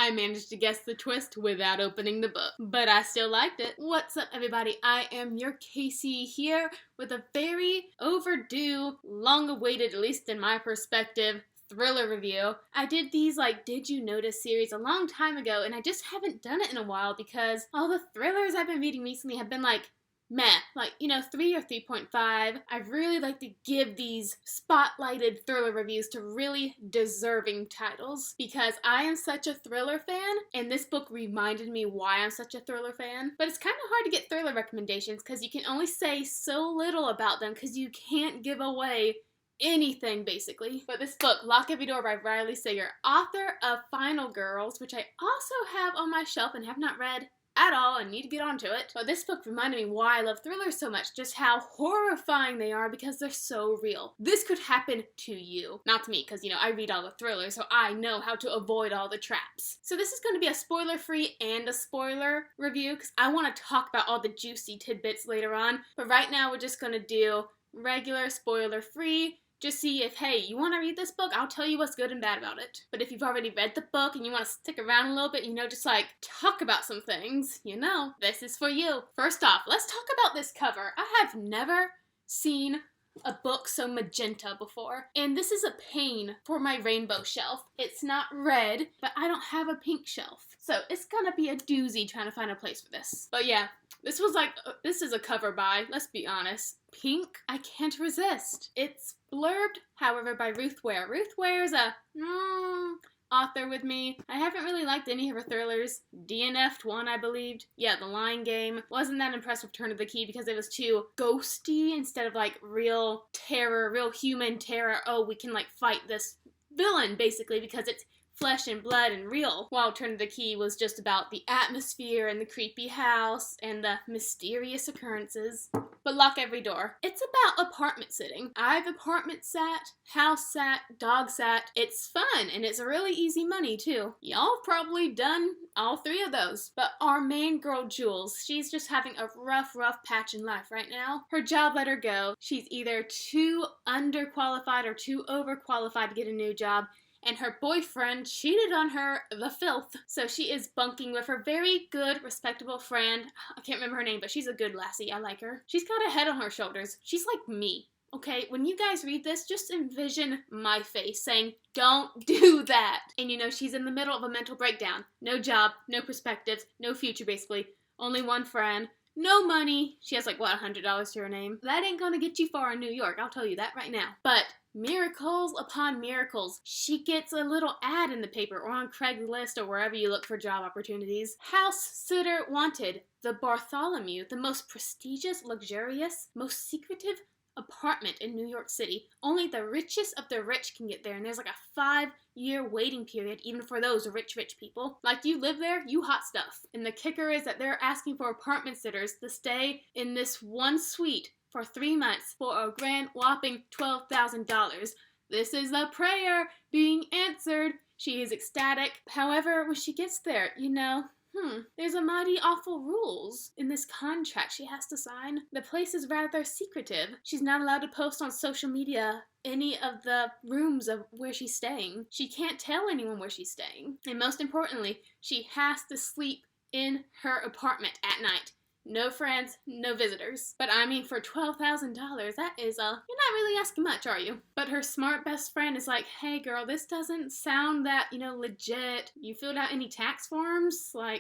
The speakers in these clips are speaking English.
I managed to guess the twist without opening the book, but I still liked it. What's up, everybody? I am your Casey here with a very overdue, long-awaited, at least in my perspective, thriller review. I did these Did You Notice series a long time ago, and I just haven't done it in a while because all the thrillers I've been reading recently have been meh, 3 or 3.5. I really like to give these spotlighted thriller reviews to really deserving titles because I am such a thriller fan, and this book reminded me why I'm such a thriller fan. But it's kind of hard to get thriller recommendations because you can only say so little about them because you can't give away anything, basically. But this book, Lock Every Door by Riley Sager, author of Final Girls, which I also have on my shelf and have not read at all and need to get onto it. But this book reminded me why I love thrillers so much, just how horrifying they are because they're so real. This could happen to you. Not to me, because, I read all the thrillers, so I know how to avoid all the traps. So this is going to be a spoiler-free and a spoiler review, because I want to talk about all the juicy tidbits later on. But right now, we're just going to do regular, spoiler-free. Just see if, hey, you want to read this book? I'll tell you what's good and bad about it. But if you've already read the book and you want to stick around a little bit, just talk about some things, this is for you. First off, let's talk about this cover. I have never seen a book so magenta before. And this is a pain for my rainbow shelf. It's not red, but I don't have a pink shelf. So it's gonna be a doozy trying to find a place for this. But yeah, this is a cover by, let's be honest, Pink. I can't resist. It's blurbed, however, by Ruth Ware. Ruth Ware is a author with me. I haven't really liked any of her thrillers. DNF'd one, I believed. Yeah, The Lying Game. Wasn't that impressed with Turn of the Key because it was too ghosty instead of real terror, real human terror. Oh, we can fight this villain basically because it's flesh and blood and real, while Turn of the Key was just about the atmosphere and the creepy house and the mysterious occurrences. But Lock Every Door. It's about apartment sitting. I've apartment sat, house sat, dog sat. It's fun, and it's really easy money, too. Y'all probably done all 3 of those. But our main girl, Jules, she's just having a rough patch in life right now. Her job let her go. She's either too underqualified or too overqualified to get a new job, and her boyfriend cheated on her, the filth. So she is bunking with her very good, respectable friend. I can't remember her name, but she's a good lassie. I like her. She's got a head on her shoulders. She's like me, okay? When you guys read this, just envision my face saying, don't do that. And she's in the middle of a mental breakdown. No job, no perspectives, no future basically. Only one friend. No money. She has $100 to her name. That ain't gonna get you far in New York, I'll tell you that right now. But miracles upon miracles. She gets a little ad in the paper or on Craigslist or wherever you look for job opportunities. House sitter wanted. The Bartholomew, the most prestigious, luxurious, most secretive apartment in New York City. Only the richest of the rich can get there, and there's a 5-year waiting period even for those rich people. You live there, you hot stuff. And the kicker is that they're asking for apartment sitters to stay in this one suite for 3 months for a grand whopping $12,000. This is a prayer being answered. She is ecstatic. However, when she gets there, there's a mighty awful rules in this contract she has to sign. The place is rather secretive. She's not allowed to post on social media any of the rooms of where she's staying. She can't tell anyone where she's staying. And most importantly, she has to sleep in her apartment at night. No friends, no visitors. But for $12,000, that is you're not really asking much, are you? But her smart best friend is like, hey girl, this doesn't sound that, legit. You filled out any tax forms, to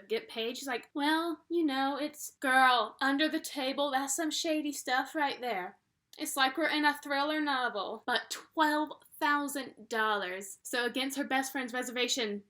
get paid? She's like, well, it's, girl, under the table, that's some shady stuff right there. It's like we're in a thriller novel. But $12,000. So against her best friend's reservation,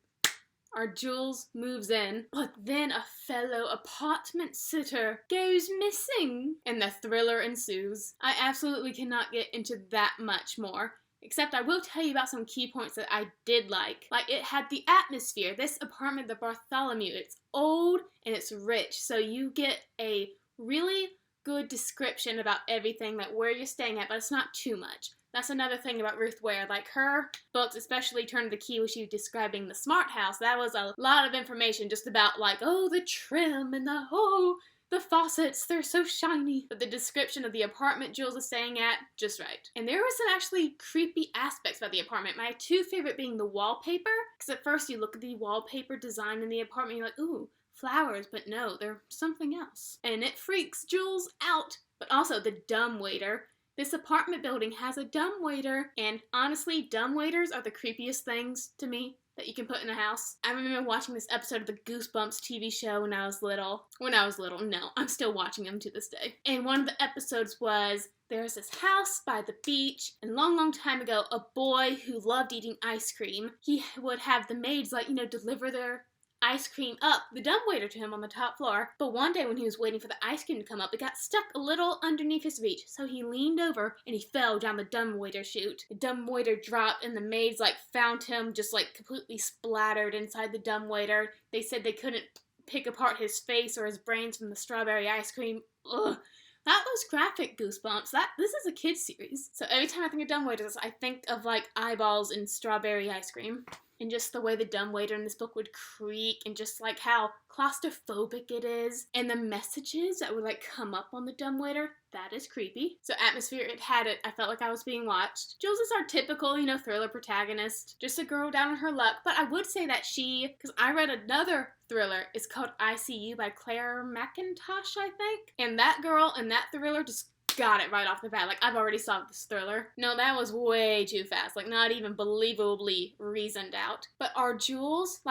our Jules moves in, but then a fellow apartment sitter goes missing, and the thriller ensues. I absolutely cannot get into that much more, except I will tell you about some key points that I did like. It had the atmosphere. This apartment, the Bartholomew, it's old and it's rich, so you get a really good description about everything, where you're staying at, but it's not too much. That's another thing about Ruth Ware. Her books, especially Turn of the Key, where she was describing the smart house, that was a lot of information just about, the trim and the the faucets, they're so shiny. But the description of the apartment Jules is staying at, just right. And there were some actually creepy aspects about the apartment. My two favorite being the wallpaper, because at first you look at the wallpaper design in the apartment, you're like, ooh, flowers, but no, they're something else. And it freaks Jules out. But also the dumbwaiter. This apartment building has a dumbwaiter, and honestly, dumbwaiters are the creepiest things to me that you can put in a house. I remember watching this episode of the Goosebumps TV show when I was little. No, I'm still watching them to this day. And one of the episodes was, there's this house by the beach, and long time ago, a boy who loved eating ice cream, he would have the maids, deliver their ice cream up the dumbwaiter to him on the top floor. But one day when he was waiting for the ice cream to come up, it got stuck a little underneath his reach. So he leaned over and he fell down the dumbwaiter chute. The dumbwaiter dropped and the maids found him just completely splattered inside the dumbwaiter. They said they couldn't pick apart his face or his brains from the strawberry ice cream. Ugh. That was graphic, Goosebumps. This is a kid's series. So every time I think of dumbwaiters, I think of eyeballs and strawberry ice cream. And just the way the dumbwaiter in this book would creak, and just how claustrophobic it is. And the messages that would come up on the dumbwaiter, that is creepy. So atmosphere, it had it. I felt like I was being watched. Jules is our typical, thriller protagonist. Just a girl down on her luck. But I would say that because I read another thriller, it's called I See You by Claire McIntosh, I think. And that girl and that thriller just got it right off the bat. I've already solved this thriller. No, that was way too fast. Not even believably reasoned out. But our Jules,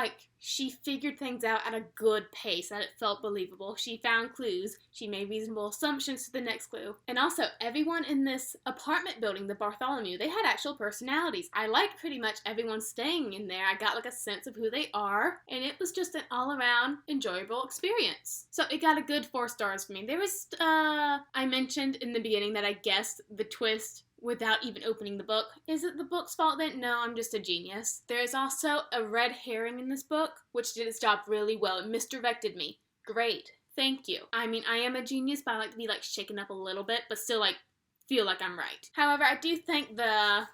she figured things out at a good pace, that it felt believable. She found clues. She made reasonable assumptions to the next clue. And also, everyone in this apartment building, the Bartholomew, they had actual personalities. I liked pretty much everyone staying in there. I got a sense of who they are. And it was just an all-around enjoyable experience. So it got a good 4 stars for me. There was, I mentioned in the beginning that I guessed the twist without even opening the book. Is it the book's fault then? No, I'm just a genius. There is also a red herring in this book, which did its job really well. It misdirected me. Great. Thank you. I mean, I am a genius, but I like to be shaken up a little bit, but still feel like I'm right. However, I do think the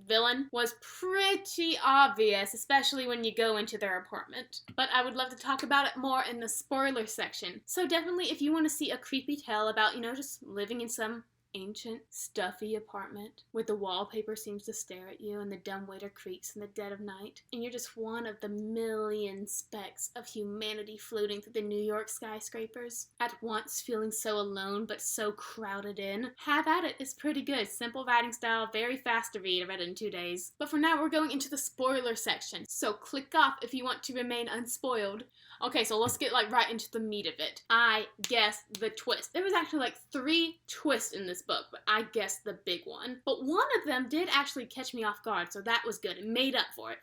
villain was pretty obvious, especially when you go into their apartment. But I would love to talk about it more in the spoiler section. So definitely, if you want to see a creepy tale about, just living in some ancient, stuffy apartment where the wallpaper seems to stare at you and the dumbwaiter creaks in the dead of night, and you're just one of the million specks of humanity floating through the New York skyscrapers, at once feeling so alone but so crowded in, have at it. It's pretty good. Simple writing style, very fast to read. I read it in 2 days. But for now, we're going into the spoiler section, so click off if you want to remain unspoiled. Okay, so let's get right into the meat of it. I guessed the twist. There was actually 3 twists in this book, but I guessed the big one. But one of them did actually catch me off guard, so that was good. It made up for it,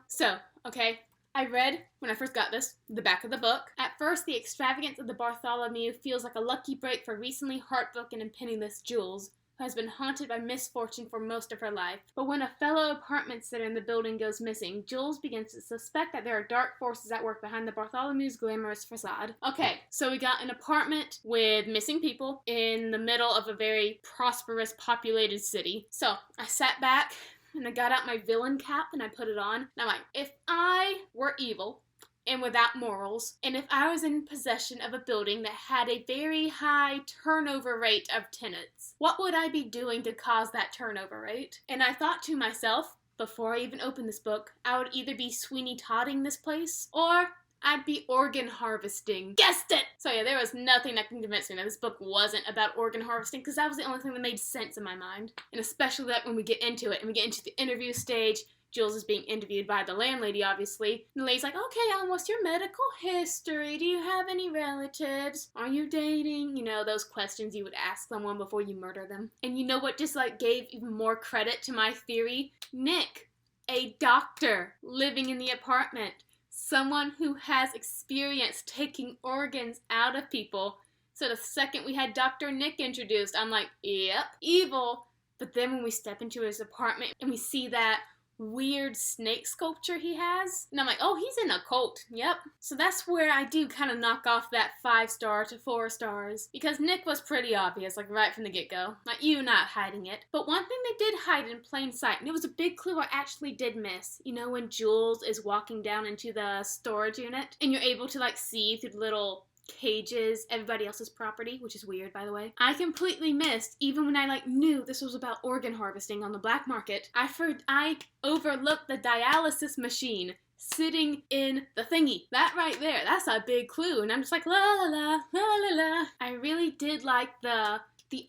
So, okay, I read, when I first got this, the back of the book. At first, the extravagance of the Bartholomew feels like a lucky break for recently heartbroken and penniless Jules, who has been haunted by misfortune for most of her life. But when a fellow apartment sitter in the building goes missing, Jules begins to suspect that there are dark forces at work behind the Bartholomew's glamorous facade. Okay, so we got an apartment with missing people in the middle of a very prosperous, populated city. So I sat back and I got out my villain cap and I put it on. And I'm like, if I were evil and without morals, and if I was in possession of a building that had a very high turnover rate of tenants, what would I be doing to cause that turnover rate? And I thought to myself, before I even opened this book, I would either be Sweeney Todding this place, or I'd be organ harvesting. Guessed it! So yeah, there was nothing that can convince me that this book wasn't about organ harvesting, because that was the only thing that made sense in my mind. And especially that when we get into it, and we get into the interview stage, Jules is being interviewed by the landlady, obviously. And the lady's like, okay, what's your medical history? Do you have any relatives? Are you dating? Those questions you would ask someone before you murder them. And you know what just gave even more credit to my theory? Nick, a doctor living in the apartment. Someone who has experience taking organs out of people. So the second we had Dr. Nick introduced, I'm like, yep, evil. But then when we step into his apartment and we see that weird snake sculpture he has, and I'm like, oh, he's in a cult. Yep. So that's where I do kind of knock off that 5-star to 4 stars, because Nick was pretty obvious, right from the get-go. You not hiding it. But one thing they did hide in plain sight, and it was a big clue I actually did miss. When Jules is walking down into the storage unit, and you're able to see through the little cages everybody else's property, which is weird, by the way. I completely missed, even when I knew this was about organ harvesting on the black market, I overlooked the dialysis machine sitting in the thingy. That right there, that's a big clue. And I'm just like, la la la, la la la. I really did like the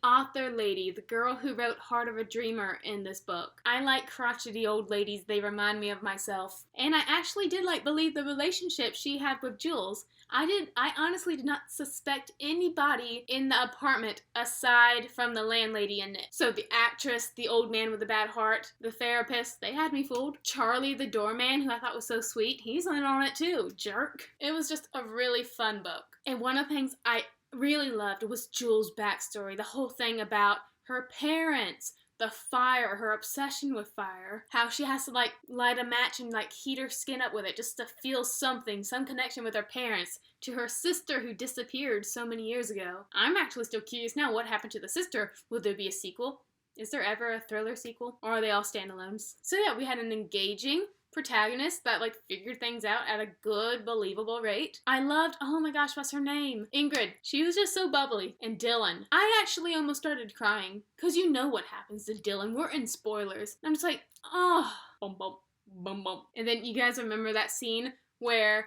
author lady, the girl who wrote Heart of a Dreamer in this book. I like crotchety old ladies. They remind me of myself. And I actually did believe the relationship she had with Jules. I honestly did not suspect anybody in the apartment aside from the landlady and Nick. So the actress, the old man with the bad heart, the therapist, they had me fooled. Charlie, the doorman, who I thought was so sweet, he's in on it too, jerk. It was just a really fun book. And one of the things I really loved was Jules' backstory. The whole thing about her parents, the fire, her obsession with fire, how she has to light a match and heat her skin up with it just to feel something, some connection with her parents, to her sister who disappeared so many years ago. I'm actually still curious now what happened to the sister. Will there be a sequel? Is there ever a thriller sequel? Or are they all standalones? So yeah, we had an engaging protagonist that figured things out at a good, believable rate. I loved, oh my gosh, what's her name? Ingrid. She was just so bubbly. And Dylan. I actually almost started crying, because you know what happens to Dylan. We're in spoilers. I'm just like, oh, bum bum, bum bum. And then you guys remember that scene where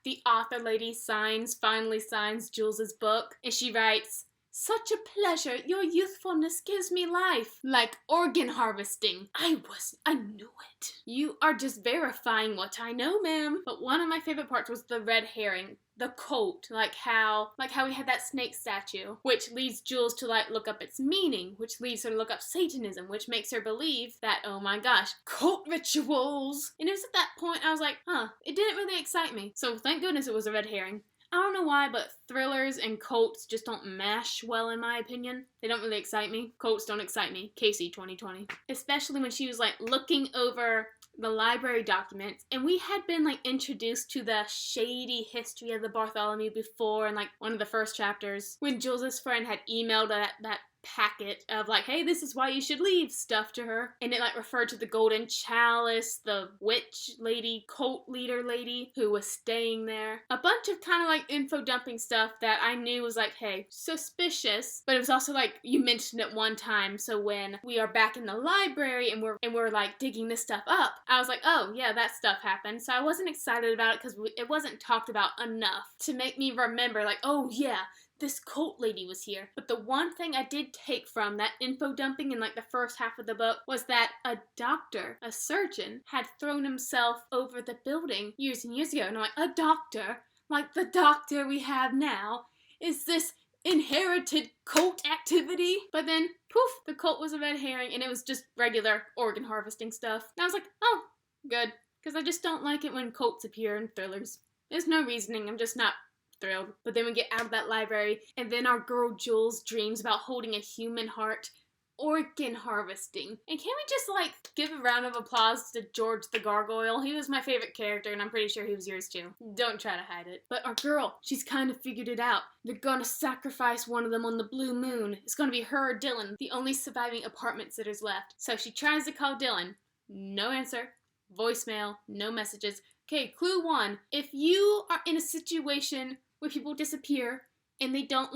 the author lady finally signs Jules's book, and she writes, "Such a pleasure, your youthfulness gives me life." Like organ harvesting. I knew it. You are just verifying what I know, ma'am. But one of my favorite parts was the red herring. The cult, how we had that snake statue, which leads Jules to look up its meaning, which leads her to look up Satanism, which makes her believe that, oh my gosh, cult rituals. And it was at that point I was like, it didn't really excite me. So thank goodness it was a red herring. I don't know why, but thrillers and cults just don't mash well in my opinion. They don't really excite me. Cults don't excite me. Casey 2020. Especially when she was looking over the library documents, and we had been introduced to the shady history of the Bartholomew before in one of the first chapters when Jules's friend had emailed that packet of hey, this is why you should leave stuff to her, and it referred to the golden chalice, the witch lady, cult leader lady who was staying there. A bunch of kind of info dumping stuff that I knew was hey, suspicious, but it was also you mentioned it one time, so when we are back in the library and we're digging this stuff up, I was like, oh yeah, that stuff happened. So I wasn't excited about it because it wasn't talked about enough to make me remember oh yeah, this cult lady was here. But the one thing I did take from that info dumping in the first half of the book was that a doctor, a surgeon, had thrown himself over the building years and years ago. And I'm a doctor? The doctor we have now? Is this inherited cult activity? But then, poof, the cult was a red herring and it was just regular organ harvesting stuff. And I was like, oh, good. Because I just don't like it when cults appear in thrillers. There's no reasoning, I'm just not thrilled. But then we get out of that library, and then our girl Jules dreams about holding a human heart, organ harvesting. And can we just give a round of applause to George the Gargoyle? He was my favorite character, and I'm pretty sure he was yours too. Don't try to hide it. But our girl, she's kind of figured it out. They're gonna sacrifice one of them on the blue moon. It's gonna be her or Dylan, the only surviving apartment sitters left. So she tries to call Dylan. No answer. Voicemail. No messages. Okay, clue 1. If you are in a situation where people disappear and they don't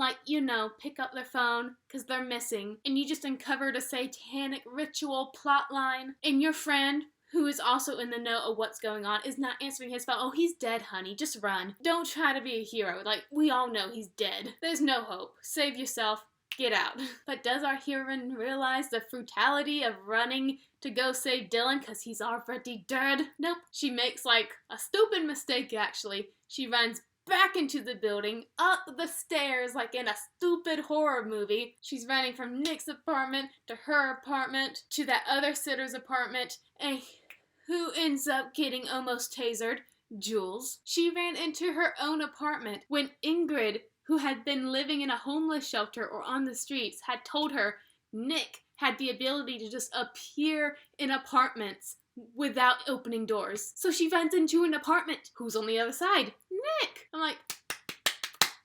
pick up their phone because they're missing, and you just uncovered a satanic ritual plot line, and your friend, who is also in the know of what's going on, is not answering his phone. Oh, he's dead, honey. Just run. Don't try to be a hero. We all know he's dead. There's no hope. Save yourself. Get out. But does our heroine realize the brutality of running to go save Dylan because he's already dead? Nope. She makes a stupid mistake, actually. She runs back into the building, up the stairs in a stupid horror movie. She's running from Nick's apartment to her apartment to that other sitter's apartment, and who ends up getting almost tasered? Jules. She ran into her own apartment when Ingrid, who had been living in a homeless shelter or on the streets, had told her Nick had the ability to just appear in apartments without opening doors. So she runs into an apartment. Who's on the other side? Nick! I'm like,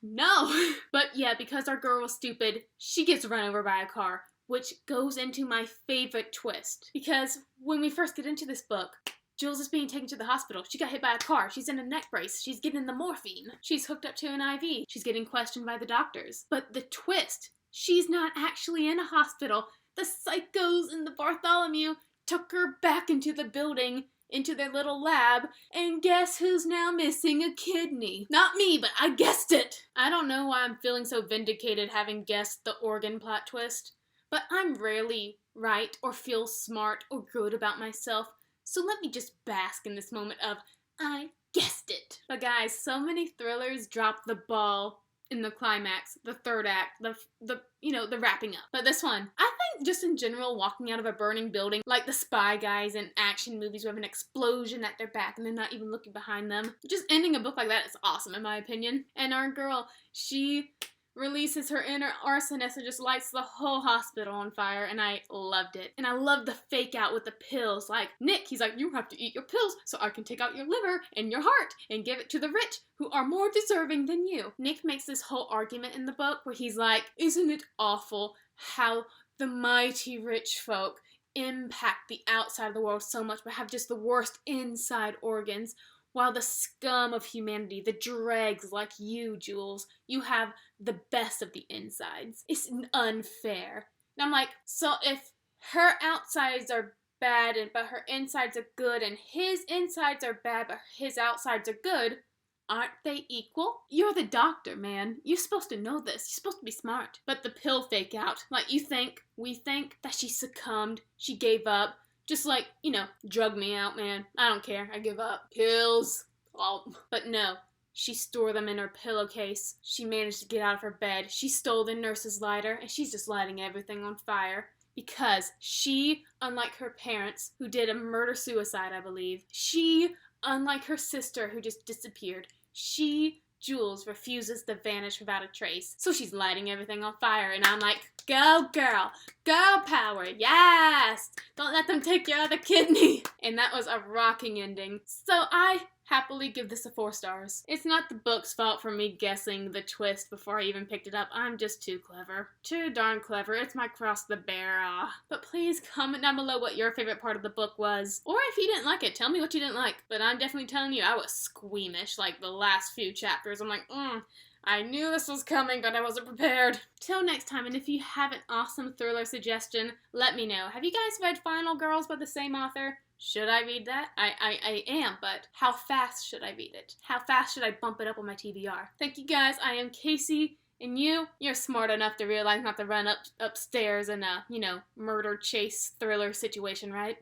no. But yeah, because our girl was stupid, she gets run over by a car, which goes into my favorite twist. Because when we first get into this book, Jules is being taken to the hospital. She got hit by a car. She's in a neck brace. She's getting the morphine. She's hooked up to an IV. She's getting questioned by the doctors. But the twist, she's not actually in a hospital. The psychos in the Bartholomew took her back into the building, into their little lab, and guess who's now missing a kidney? Not me, but I guessed it! I don't know why I'm feeling so vindicated having guessed the organ plot twist, but I'm rarely right or feel smart or good about myself, so let me just bask in this moment of, I guessed it. But guys, so many thrillers drop the ball in the climax, the third act, the wrapping up. But this one, I think just in general, walking out of a burning building, like the spy guys in action movies who have an explosion at their back and they're not even looking behind them. Just ending a book like that is awesome in my opinion. And our girl, she releases her inner arsonist and just lights the whole hospital on fire, and I loved it. And I love the fake out with the pills. Like, Nick, he's like, you have to eat your pills so I can take out your liver and your heart and give it to the rich who are more deserving than you. Nick makes this whole argument in the book where he's like, isn't it awful how the mighty rich folk impact the outside of the world so much but have just the worst inside organs, while the scum of humanity, the dregs like you, Jules, you have the best of the insides. It's unfair. And I'm like, so if her outsides are bad but her insides are good, and his insides are bad but his outsides are good, aren't they equal? You're the doctor, man. You're supposed to know this. You're supposed to be smart. But the pill fake out, like we think that she succumbed, she gave up. Just like, drug me out, man. I don't care. I give up. Pills. Oh. But no. She stored them in her pillowcase. She managed to get out of her bed. She stole the nurse's lighter, and she's just lighting everything on fire. Because she, unlike her parents, who did a murder-suicide, I believe, she, unlike her sister, who just disappeared, Jules, refuses to vanish without a trace. So she's lighting everything on fire, and I'm like, go girl, girl power, yes! Don't let them take your other kidney! And that was a rocking ending. So I happily give this a 4 stars. It's not the book's fault for me guessing the twist before I even picked it up. I'm just too clever. Too darn clever. It's my cross to bear. But please comment down below what your favorite part of the book was. Or if you didn't like it, tell me what you didn't like. But I'm definitely telling you, I was squeamish like the last few chapters. I'm like, I knew this was coming, but I wasn't prepared. Till next time, and if you have an awesome thriller suggestion, let me know. Have you guys read Final Girls by the same author? Should I read that? I am, but how fast should I read it? How fast should I bump it up on my TBR? Thank you guys. I am Casey, and you're smart enough to realize not to run upstairs in a, murder chase thriller situation, right?